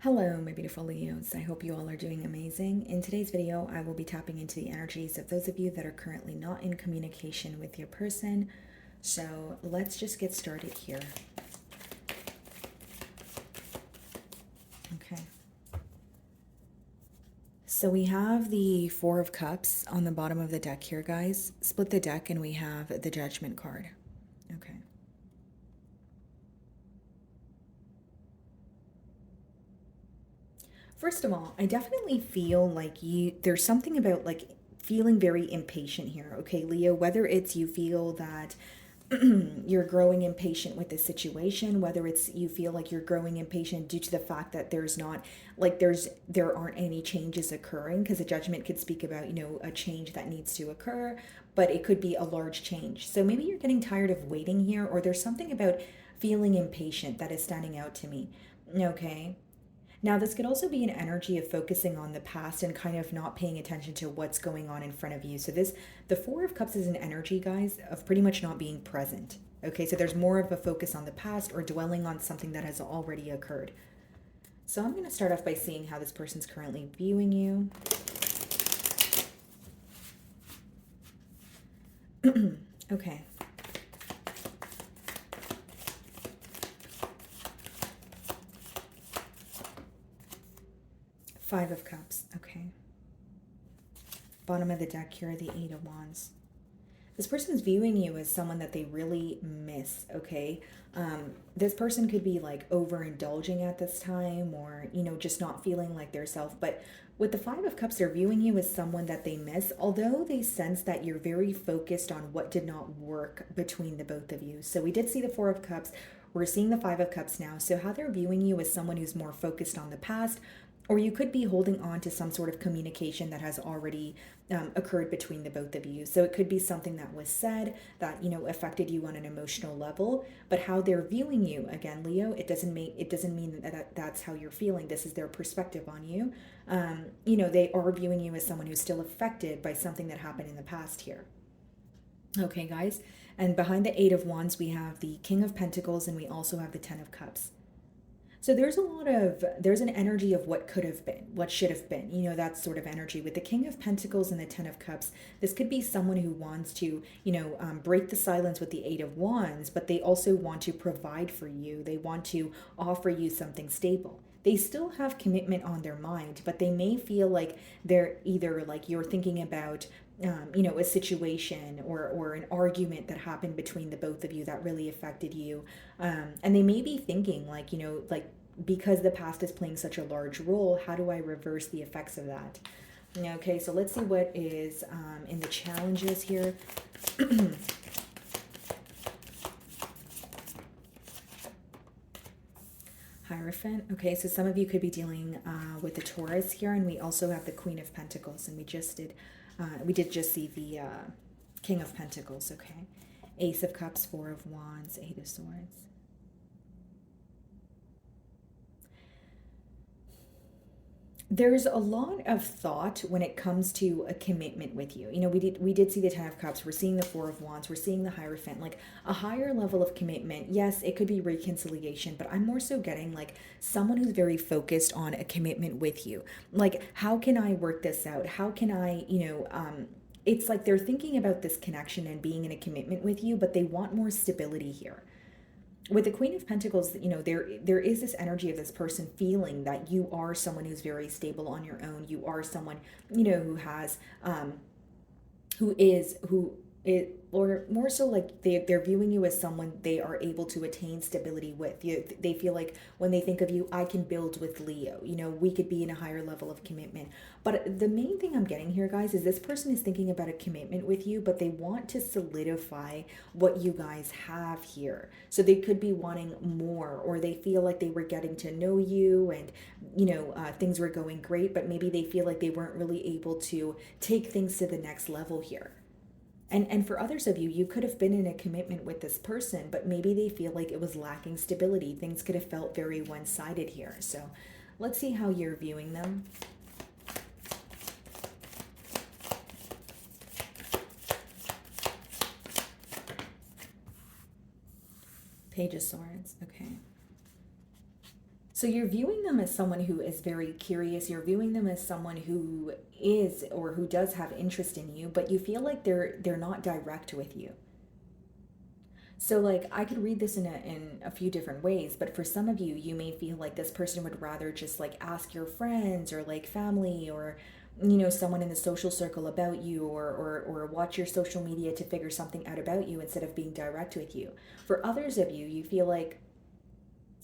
Hello, my beautiful Leos. I hope you all are doing amazing. In today's video, I will be tapping into the energies of those of you that are currently not in communication with your person. So let's just get started here. Okay. So we have the Four of Cups on the bottom of the deck here, guys. Split the deck and we have the Judgment card. Okay. First of all, I definitely feel like there's something about like feeling very impatient here. Okay, Leo, whether it's you feel that you're growing impatient with the situation, whether it's you feel like you're growing impatient due to the fact that there's not like there aren't any changes occurring, because a judgment could speak about, a change that needs to occur, but it could be a large change. So maybe you're getting tired of waiting here, or there's something about feeling impatient that is standing out to me. Okay. Now, this could also be an energy of focusing on the past and kind of not paying attention to what's going on in front of you. So the Four of Cups is an energy, guys, of pretty much not being present. Okay, so there's more of a focus on the past or dwelling on something that has already occurred. So I'm going to start off by seeing how this person's currently viewing you. Okay. Five of Cups. Okay. Bottom of the deck here, the Eight of Wands. This person's viewing you as someone that they really miss, okay? This person could be like overindulging at this time, or, just not feeling like their self. But with the Five of Cups, they're viewing you as someone that they miss, although they sense that you're very focused on what did not work between the both of you. So we did see the Four of Cups. We're seeing the Five of Cups now. So how they're viewing you as someone who's more focused on the past, or you could be holding on to some sort of communication that has already occurred between the both of you. So it could be something that was said that, affected you on an emotional level. But how they're viewing you, again, Leo, it doesn't mean that that's how you're feeling. This is their perspective on you. They are viewing you as someone who's still affected by something that happened in the past here. Okay, guys. And behind the Eight of Wands, we have the King of Pentacles, and we also have the Ten of Cups. So there's an energy of what could have been, what should have been, that sort of energy. With the King of Pentacles and the Ten of Cups, this could be someone who wants to, break the silence with the Eight of Wands, but they also want to provide for you. They want to offer you something stable. They still have commitment on their mind, but they may feel like they're either like you're thinking about a situation or an argument that happened between the both of you that really affected you. And they may be thinking like, because the past is playing such a large role, how do I reverse the effects of that? Okay, so let's see what is in the challenges here. Hierophant. Okay, so some of you could be dealing with the Taurus here, and we also have the Queen of Pentacles, and we did just see the King of Pentacles. Okay, Ace of Cups, Four of Wands, Eight of Swords. There's a lot of thought when it comes to a commitment with you. We did see the Ten of Cups. We're seeing the Four of Wands. We're seeing the Hierophant. Like a higher level of commitment. Yes, it could be reconciliation, but I'm more so getting like someone who's very focused on a commitment with you. Like, how can I work this out? How can I, it's like they're thinking about this connection and being in a commitment with you, but they want more stability here. With the Queen of Pentacles, there is this energy of this person feeling that you are someone who's very stable on your own. You are someone, who has who it, or more so like they're viewing you as someone they are able to attain stability with. They feel like when they think of you, I can build with Leo. We could be in a higher level of commitment. But the main thing I'm getting here, guys, is this person is thinking about a commitment with you, but they want to solidify what you guys have here. So they could be wanting more, or they feel like they were getting to know you and, things were going great, but maybe they feel like they weren't really able to take things to the next level here. And for others of you, you could have been in a commitment with this person, but maybe they feel like it was lacking stability. Things could have felt very one-sided here. So let's see how you're viewing them. Page of Swords. Okay. So you're viewing them as someone who is very curious. You're viewing them as someone who is or who does have interest in you, but you feel like they're not direct with you. So like I could read this in a few different ways, but for some of you, you may feel like this person would rather just like ask your friends or like family or someone in the social circle about you or watch your social media to figure something out about you instead of being direct with you. For others of you, you feel like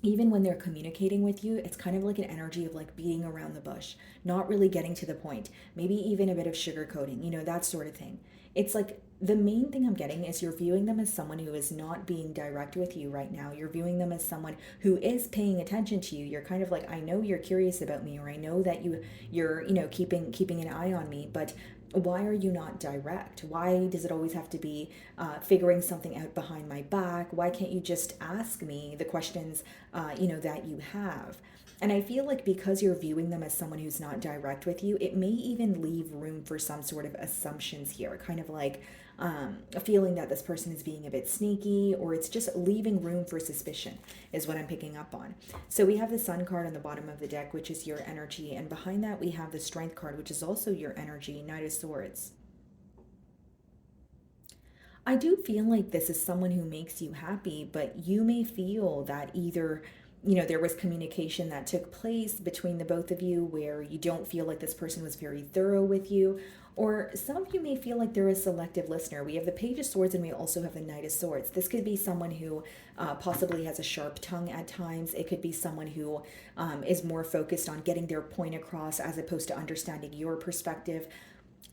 even when they're communicating with you, it's kind of like an energy of like beating around the bush, not really getting to the point, maybe even a bit of sugarcoating, that sort of thing. It's like the main thing I'm getting is you're viewing them as someone who is not being direct with you right now. You're viewing them as someone who is paying attention to you. You're kind of like, I know you're curious about me, or I know that you're keeping an eye on me, but why are you not direct? Why does it always have to be figuring something out behind my back? Why can't you just ask me the questions that you have? And I feel like because you're viewing them as someone who's not direct with you, it may even leave room for some sort of assumptions here, kind of like a feeling that this person is being a bit sneaky, or it's just leaving room for suspicion, is what I'm picking up on. So we have the Sun card on the bottom of the deck, which is your energy, and behind that we have the Strength card, which is also your energy, Knight of Swords. I do feel like this is someone who makes you happy, but you may feel that either, there was communication that took place between the both of you where you don't feel like this person was very thorough with you, or some of you may feel like they're a selective listener. We have the Page of Swords and we also have the Knight of Swords. This could be someone who possibly has a sharp tongue at times. It could be someone who is more focused on getting their point across as opposed to understanding your perspective.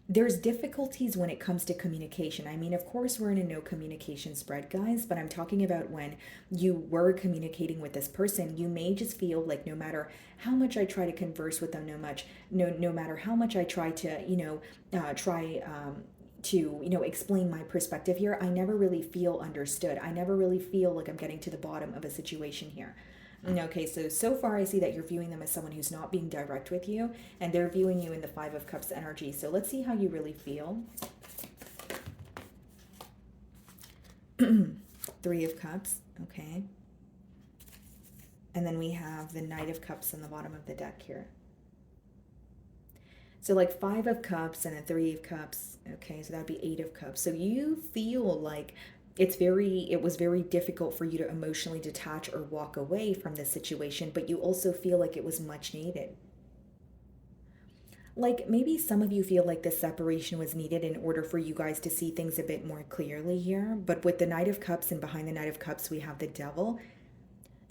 There's difficulties when it comes to communication. I mean, of course, we're in a no communication spread, guys, but I'm talking about when you were communicating with this person, you may just feel like no matter how much I try to converse with them, no matter how much I try to, to explain my perspective here, I never really feel understood. I never really feel like I'm getting to the bottom of a situation here. Okay, so far I see that you're viewing them as someone who's not being direct with you, and they're viewing you in the Five of Cups energy. So let's see how you really feel. Three of Cups, okay. And then we have the Knight of Cups on the bottom of the deck here. So like Five of Cups and a Three of Cups, okay, so that'd be Eight of Cups. So you feel like it was very difficult for you to emotionally detach or walk away from this situation, but you also feel like it was much needed. Like maybe some of you feel like this separation was needed in order for you guys to see things a bit more clearly here, but with the Knight of Cups and behind the Knight of Cups we have the Devil.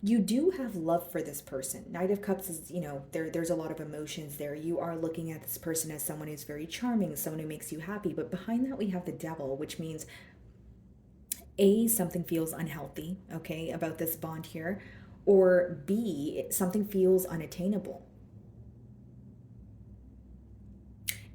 You do have love for this person. Knight of Cups is, there's a lot of emotions there. You are looking at this person as someone who's very charming, someone who makes you happy, but behind that we have the Devil, which means something feels unhealthy, okay, about this bond here, or B, something feels unattainable.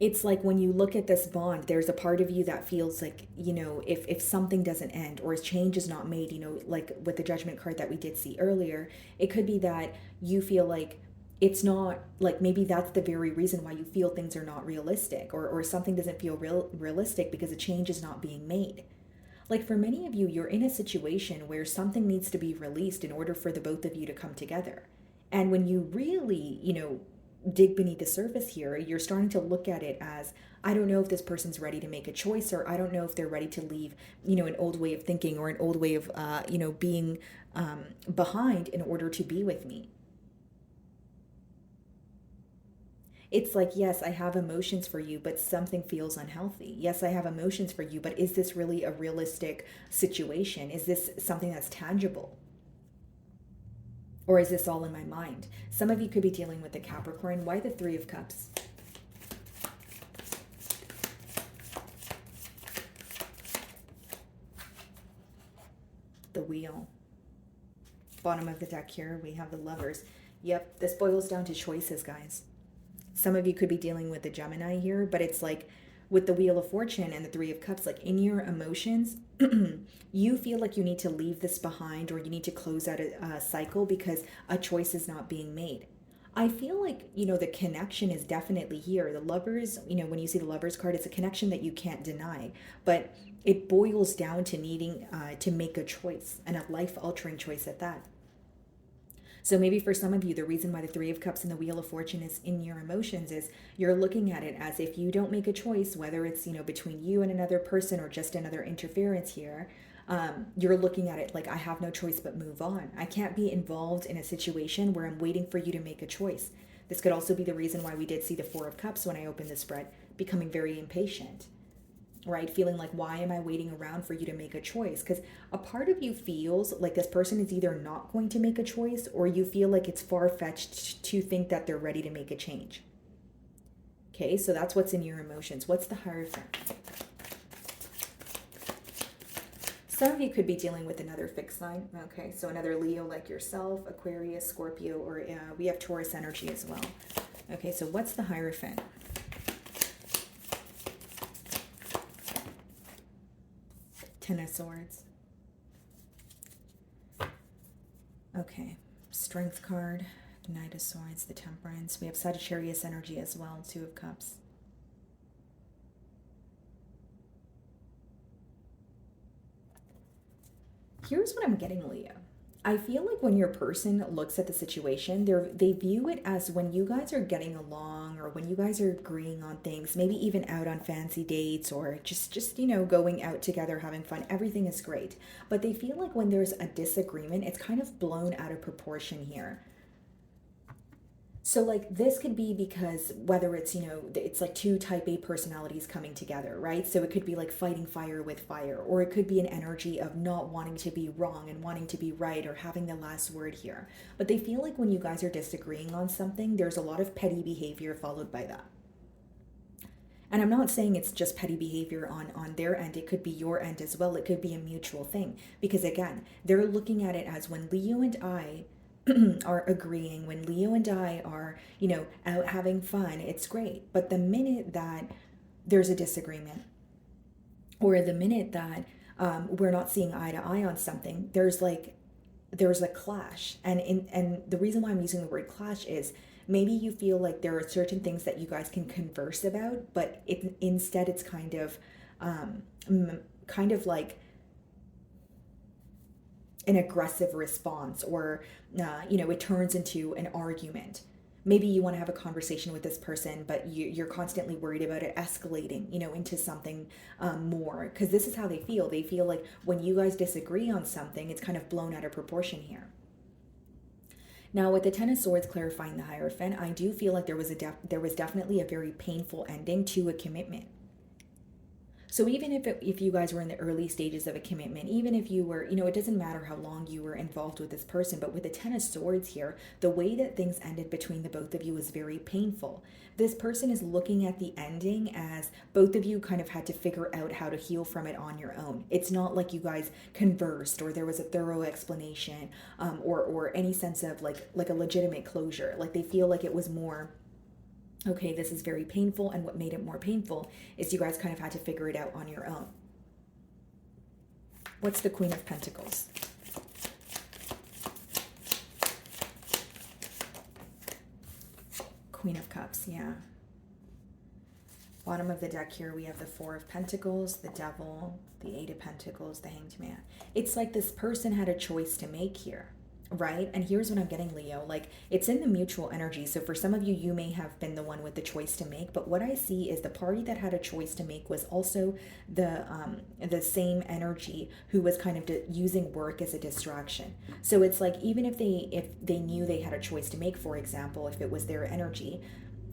It's like when you look at this bond, there's a part of you that feels like, if something doesn't end or change is not made, like with the Judgment card that we did see earlier, it could be that you feel like it's not, like maybe that's the very reason why you feel things are not realistic, or something doesn't feel realistic because a change is not being made. Like for many of you, you're in a situation where something needs to be released in order for the both of you to come together. And when you really, dig beneath the surface here, you're starting to look at it as, I don't know if this person's ready to make a choice, or I don't know if they're ready to leave, an old way of thinking or an old way of, being behind in order to be with me. It's like, yes, I have emotions for you, but something feels unhealthy. Yes, I have emotions for you, but is this really a realistic situation? Is this something that's tangible? Or is this all in my mind? Some of you could be dealing with the Capricorn. Why the Three of Cups? The Wheel. Bottom of the deck here, we have the Lovers. Yep, this boils down to choices, guys. Some of you could be dealing with the Gemini here, but it's like with the Wheel of Fortune and the Three of Cups, like in your emotions, you feel like you need to leave this behind, or you need to close out a cycle because a choice is not being made. I feel like, the connection is definitely here. The Lovers, when you see the Lovers card, it's a connection that you can't deny, but it boils down to needing to make a choice, and a life-altering choice at that. So maybe for some of you, the reason why the Three of Cups and the Wheel of Fortune is in your emotions is you're looking at it as if you don't make a choice, whether it's, between you and another person or just another interference here, you're looking at it like, I have no choice but move on. I can't be involved in a situation where I'm waiting for you to make a choice. This could also be the reason why we did see the Four of Cups when I opened the spread, becoming very impatient, right? Feeling like, why am I waiting around for you to make a choice? Because a part of you feels like this person is either not going to make a choice, or you feel like it's far-fetched to think that they're ready to make a change. Okay, so that's what's in your emotions. What's the Hierophant? Some of you could be dealing with another fixed sign. Okay, so another Leo like yourself, Aquarius, Scorpio, or we have Taurus energy as well. Okay, so what's the Hierophant? Ten of Swords. Okay, Strength card, Knight of Swords, the Temperance. We have Sagittarius energy as well, Two of Cups. Here's what I'm getting, Leo. I feel like when your person looks at the situation, they view it as when you guys are getting along, or when you guys are agreeing on things, maybe even out on fancy dates, or just going out together, having fun. Everything is great. But they feel like when there's a disagreement, it's kind of blown out of proportion here. So like this could be because whether it's, it's like two type A personalities coming together, right? So it could be like fighting fire with fire, or it could be an energy of not wanting to be wrong and wanting to be right, or having the last word here. But they feel like when you guys are disagreeing on something, there's a lot of petty behavior followed by that. And I'm not saying it's just petty behavior on their end. It could be your end as well. It could be a mutual thing. Because again, they're looking at it as when Leo and I are agreeing, when Leo and I are, out having fun, it's great. But the minute that there's a disagreement, or the minute that we're not seeing eye to eye on something, there's a clash. And the reason why I'm using the word clash is maybe you feel like there are certain things that you guys can converse about, but instead it's kind of like an aggressive response, or it turns into an argument. Maybe you want to have a conversation with this person, but you're constantly worried about it escalating, into something more, because this is how they feel. They feel like when you guys disagree on something, it's kind of blown out of proportion here. Now, with the Ten of Swords clarifying the Hierophant, I do feel like there was definitely a very painful ending to a commitment. So even if you guys were in the early stages of a commitment, even if you were, it doesn't matter how long you were involved with this person, but with the Ten of Swords here, the way that things ended between the both of you was very painful. This person is looking at the ending as both of you kind of had to figure out how to heal from it on your own. It's not like you guys conversed, or there was a thorough explanation, or any sense of like a legitimate closure. Like they feel like it was more, okay, this is very painful, and what made it more painful is you guys kind of had to figure it out on your own. What's the Queen of Pentacles? Queen of Cups, yeah. Bottom of the deck here, we have the Four of Pentacles, the Devil, the Eight of Pentacles, the Hanged Man. It's like this person had a choice to make here. Right? And here's what I'm getting, Leo. Like, it's in the mutual energy. So for some of you, you may have been the one with the choice to make. But what I see is the party that had a choice to make was also the same energy who was kind of using work as a distraction. So it's like, even if they knew they had a choice to make, for example, if it was their energy,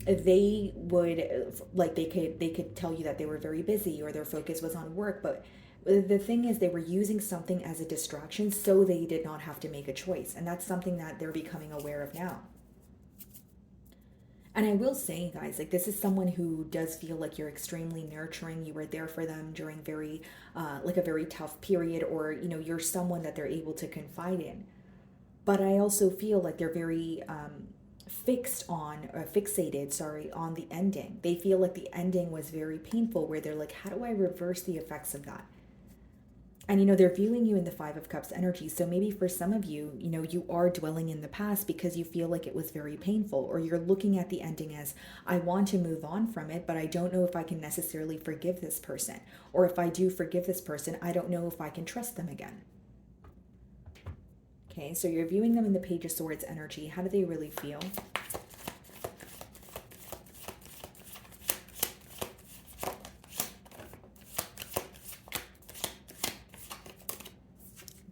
they would, like, they could tell you that they were very busy, or their focus was on work. But the thing is, they were using something as a distraction, so they did not have to make a choice. And that's something that they're becoming aware of now. And I will say, guys, like, this is someone who does feel like you're extremely nurturing. You were there for them during a very tough period, or, you're someone that they're able to confide in. But I also feel like they're very fixated on the ending. They feel like the ending was very painful, where they're like, how do I reverse the effects of that? And, they're viewing you in the Five of Cups energy. So maybe for some of you, you are dwelling in the past because you feel like it was very painful, or you're looking at the ending as, I want to move on from it, but I don't know if I can necessarily forgive this person. Or if I do forgive this person, I don't know if I can trust them again. Okay, so you're viewing them in the Page of Swords energy. How do they really feel?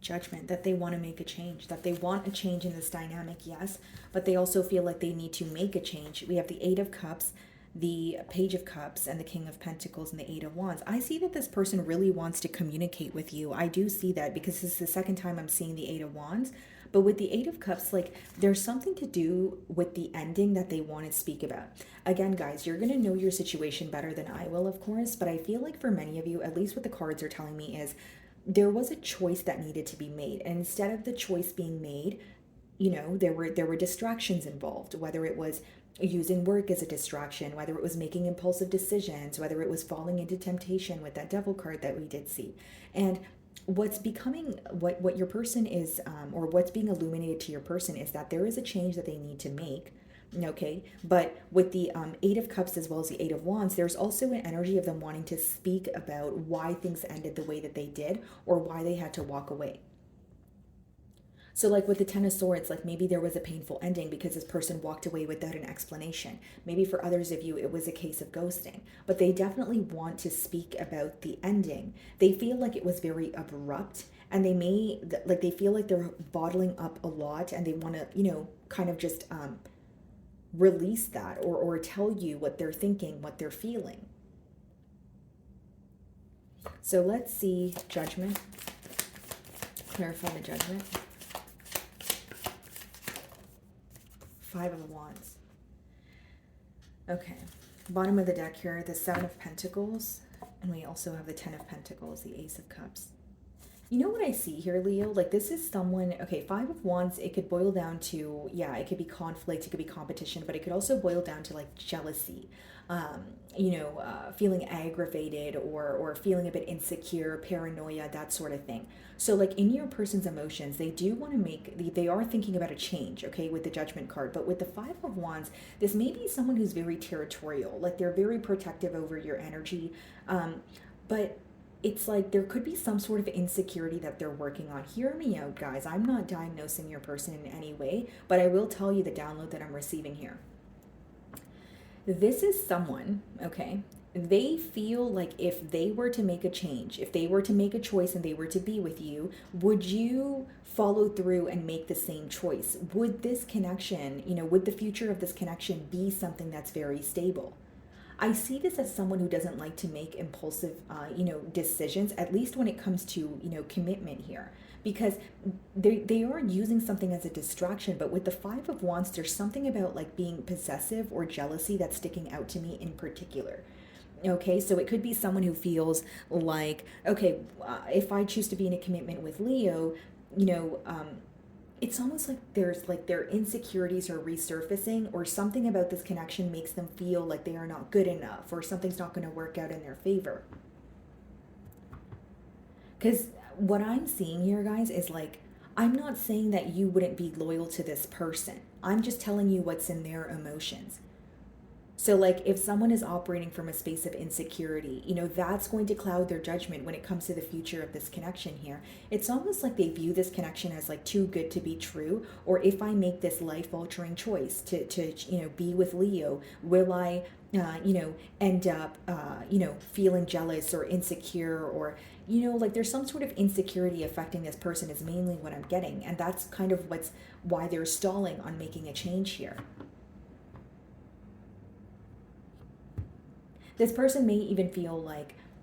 Judgment, that they want to make a change, that they want a change in this dynamic, yes, but they also feel like they need to make a change. We have the Eight of Cups, the Page of Cups, and the King of Pentacles, and the Eight of Wands. I see that this person really wants to communicate with you. I do see that, because this is the second time I'm seeing the Eight of Wands. But with the Eight of Cups, like, there's something to do with the ending that they want to speak about. Again, guys, you're going to know your situation better than I will, of course, but I feel like for many of you, at least what the cards are telling me, is there was a choice that needed to be made. And instead of the choice being made, you know, there were distractions involved, whether it was using work as a distraction, whether it was making impulsive decisions, whether it was falling into temptation with that Devil card that we did see. And what's becoming, what your person is, or what's being illuminated to your person, is that there is a change that they need to make. Okay, but with the Eight of Cups as well as the Eight of Wands, there's also an energy of them wanting to speak about why things ended the way that they did, or why they had to walk away. So like with the Ten of Swords, like maybe there was a painful ending because this person walked away without an explanation. Maybe for others of you, it was a case of ghosting. But they definitely want to speak about the ending. They feel like it was very abrupt, and they may, like, they feel like they're bottling up a lot, and they want to, you know, kind of just release that, or tell you what they're thinking, what they're feeling. So let's see Judgment. Clarify the Judgment. Five of Wands. Okay, bottom of the deck here, the Seven of Pentacles, and we also have the Ten of Pentacles, the Ace of Cups. You know what I see here, Leo? Like, this is someone, okay, Five of Wands, it could boil down to, yeah, it could be conflict, it could be competition, but it could also boil down to, like, jealousy, you know, feeling aggravated, or feeling a bit insecure, paranoia, that sort of thing. So, like, in your person's emotions, they do want to make, they are thinking about a change, okay, with the Judgment card. But with the Five of Wands, this may be someone who's very territorial, like, they're very protective over your energy, but it's like there could be some sort of insecurity that they're working on. Hear me out, guys. I'm not diagnosing your person in any way, but I will tell you the download that I'm receiving here. This is someone, okay, they feel like if they were to make a change, if they were to make a choice and they were to be with you, would you follow through and make the same choice? Would this connection, you know, would the future of this connection be something that's very stable? I see this as someone who doesn't like to make impulsive, you know, decisions, at least when it comes to, you know, commitment here, because they are using something as a distraction. But with the Five of Wands, there's something about, like, being possessive or jealousy that's sticking out to me in particular. Okay, so it could be someone who feels like, okay, if I choose to be in a commitment with Leo, you know, it's almost like there's, like, their insecurities are resurfacing, or something about this connection makes them feel like they are not good enough, or something's not going to work out in their favor. Because what I'm seeing here, guys, is, like, I'm not saying that you wouldn't be loyal to this person. I'm just telling you what's in their emotions. So, like, if someone is operating from a space of insecurity, you know, that's going to cloud their judgment when it comes to the future of this connection here. It's almost like they view this connection as, like, too good to be true. Or if I make this life-altering choice to you know, be with Leo, will I, you know, end up, you know, feeling jealous or insecure, or, you know, like, there's some sort of insecurity affecting this person is mainly what I'm getting. And that's kind of why they're stalling on making a change here. This person may even feel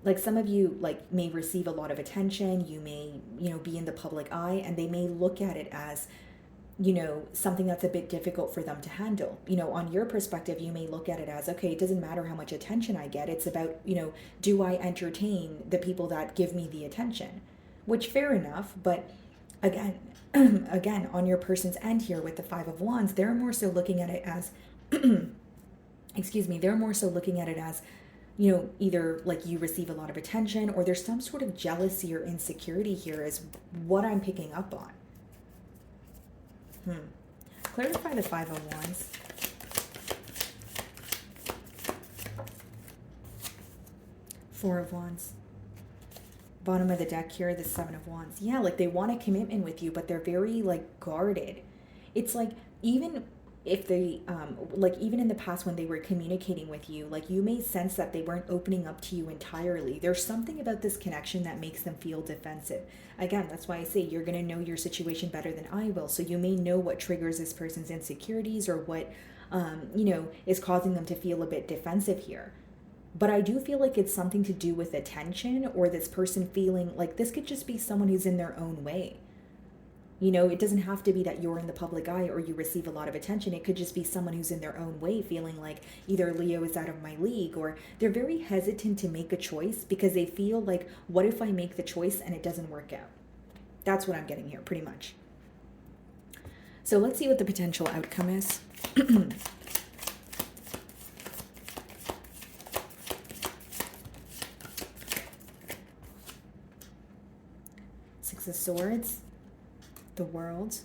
like some of you, like, may receive a lot of attention. You may, you know, be in the public eye, and they may look at it as, you know, something that's a bit difficult for them to handle. You know, on your perspective, you may look at it as, okay, it doesn't matter how much attention I get. It's about, you know, do I entertain the people that give me the attention? Which, fair enough, but again, again, on your person's end here with the Five of Wands, they're more so looking at it as, excuse me, they're more so looking at it as, you know, either, like, you receive a lot of attention, or there's some sort of jealousy or insecurity here is what I'm picking up on. Clarify the Five of Wands. Four of Wands. Bottom of the deck here, the Seven of Wands. Yeah, like they want a commitment with you, but they're very like guarded. It's like even if they like even in the past when they were communicating with you, like you may sense that they weren't opening up to you entirely. There's something about this connection that makes them feel defensive. Again, that's why I say you're going to know your situation better than I will. So you may know what triggers this person's insecurities or what is causing them to feel a bit defensive here. But I do feel like it's something to do with attention, or this person feeling like this could just be someone who's in their own way. It doesn't have to be that you're in the public eye or you receive a lot of attention. It could just be someone who's in their own way, feeling like either Leo is out of my league, or they're very hesitant to make a choice because they feel like, what if I make the choice and it doesn't work out? That's what I'm getting here, pretty much. So let's see what the potential outcome is. Six of Swords, the World,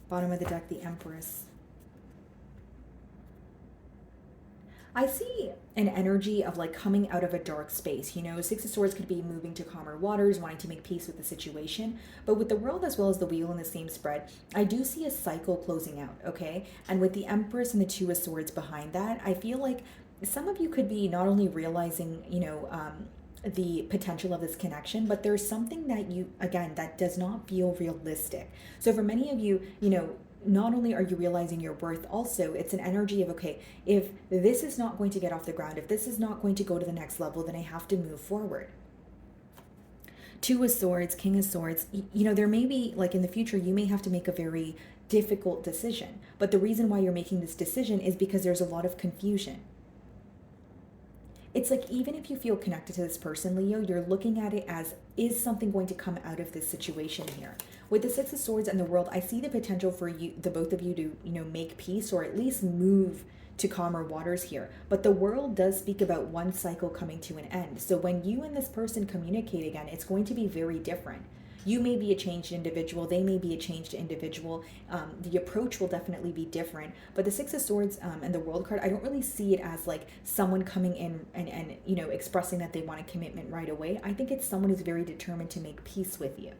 bottom of the deck, the Empress. I see an energy of like coming out of a dark space. Six of Swords could be moving to calmer waters, wanting to make peace with the situation. But with the World as well as the Wheel in the same spread, I do see a cycle closing out, okay? And with the Empress and the Two of Swords behind that, I feel like some of you could be not only realizing, the potential of this connection, but there's something that does not feel realistic. So for many of you, not only are you realizing your worth, also it's an energy of, okay, if this is not going to get off the ground, if this is not going to go to the next level, then I have to move forward. Two of Swords, King of Swords, there may be, like in the future, you may have to make a very difficult decision. But the reason why you're making this decision is because there's a lot of confusion. It's like, even if you feel connected to this person, Leo, you're looking at it as, is something going to come out of this situation here? With the Six of Swords and the World, I see the potential for you, the both of you, to, make peace or at least move to calmer waters here. But the World does speak about one cycle coming to an end. So when you and this person communicate again, it's going to be very different. You may be a changed individual. They may be a changed individual. The approach will definitely be different. But the Six of Swords and the World card, I don't really see it as like someone coming in and expressing that they want a commitment right away. I think it's someone who's very determined to make peace with you.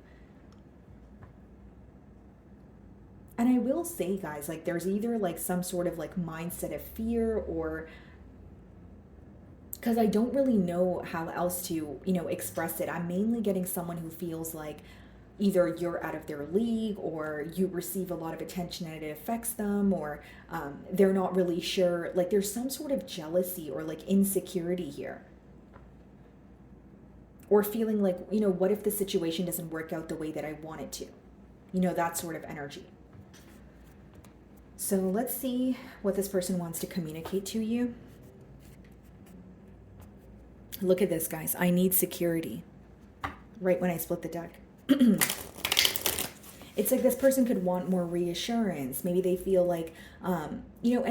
And I will say, guys, like there's either like some sort of like mindset of fear, or because I don't really know how else to, express it. I'm mainly getting someone who feels like either you're out of their league, or you receive a lot of attention and it affects them, or they're not really sure. Like there's some sort of jealousy or like insecurity here. Or feeling like, what if the situation doesn't work out the way that I want it to? That sort of energy. So let's see what this person wants to communicate to you. Look at this, guys. I need security. Right when I split the deck. It's like this person could want more reassurance. Maybe they feel like, and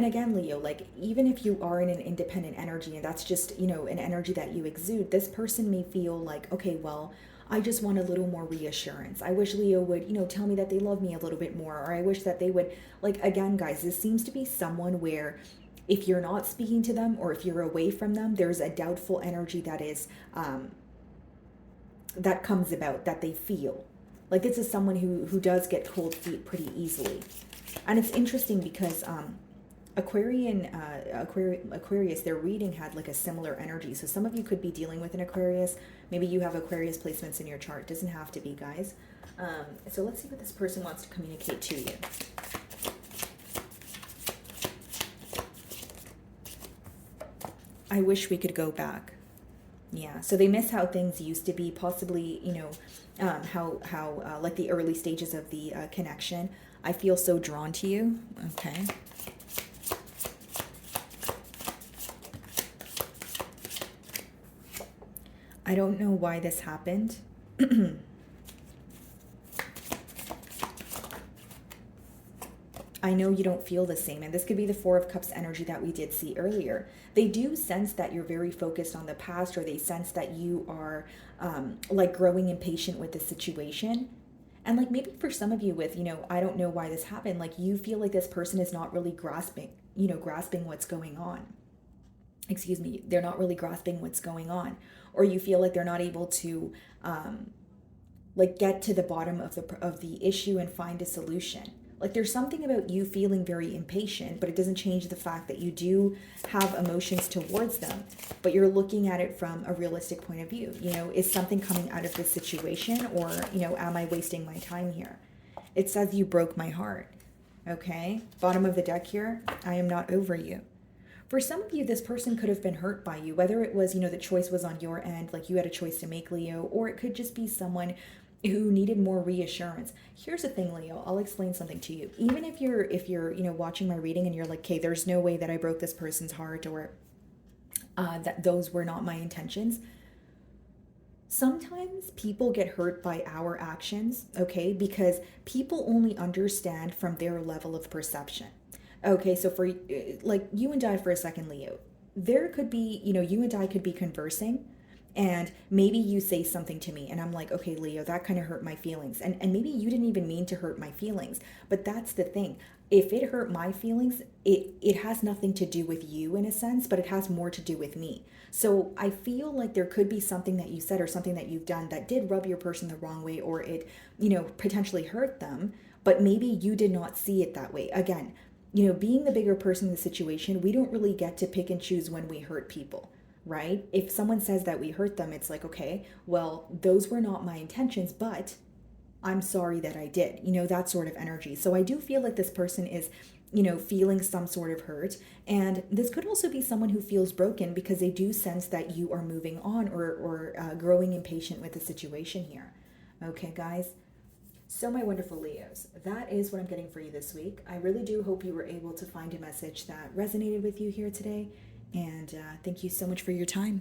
again, Leo, like even if you are in an independent energy and that's just, an energy that you exude, this person may feel like, okay, well, I just want a little more reassurance. I wish Leo would, tell me that they love me a little bit more, or I wish that they would, like, again, guys, this seems to be someone where if you're not speaking to them or if you're away from them, there's a doubtful energy that is, that comes about, that they feel. Like this is someone who does get cold feet pretty easily. And it's interesting because Aquarius, their reading had like a similar energy. So some of you could be dealing with an Aquarius. Maybe you have Aquarius placements in your chart. Doesn't have to be, guys. So let's see what this person wants to communicate to you. I wish we could go back. Yeah, so they miss how things used to be, possibly, how like the early stages of the connection. I feel so drawn to you. Okay. I don't know why this happened. I know you don't feel the same, and this could be the Four of Cups energy that we did see earlier. They do sense that you're very focused on the past, or they sense that you are like growing impatient with the situation. And like maybe for some of you with, I don't know why this happened, like you feel like this person is not really grasping what's going on. Excuse me, they're not really grasping what's going on. or you feel like they're not able to like get to the bottom of the issue and find a solution. Like there's something about you feeling very impatient, but it doesn't change the fact that you do have emotions towards them, but you're looking at it from a realistic point of view. You know, is something coming out of this situation, or, you know, am I wasting my time here? It says you broke my heart. Okay, bottom of the deck here, I am not over you. For some of you, this person could have been hurt by you, whether it was, you know, the choice was on your end, like you had a choice to make, Leo, or it could just be someone who needed more reassurance. Here's the thing, Leo, I'll explain something to you. Even if you're, you know, watching my reading and you're like, okay, there's no way that I broke this person's heart, or that those were not my intentions. Sometimes people get hurt by our actions, okay? Because people only understand from their level of perception. Okay, so for like you and I for a second, Leo, there could be, you know, you and I could be conversing, and maybe you say something to me and I'm like, okay, Leo, that kind of hurt my feelings. And maybe you didn't even mean to hurt my feelings. But that's the thing. If it hurt my feelings, it has nothing to do with you in a sense, but it has more to do with me. So I feel like there could be something that you said or something that you've done that did rub your person the wrong way, or it, you know, potentially hurt them, but maybe you did not see it that way. Again, you know, being the bigger person in the situation, we don't really get to pick and choose when we hurt people, right? If someone says that we hurt them, it's like, okay, well, those were not my intentions, but I'm sorry that I did, you know, that sort of energy. So I do feel like this person is, you know, feeling some sort of hurt. And this could also be someone who feels broken because they do sense that you are moving on, or growing impatient with the situation here. Okay, guys. So, my wonderful Leos, that is what I'm getting for you this week. I really do hope you were able to find a message that resonated with you here today. And thank you so much for your time.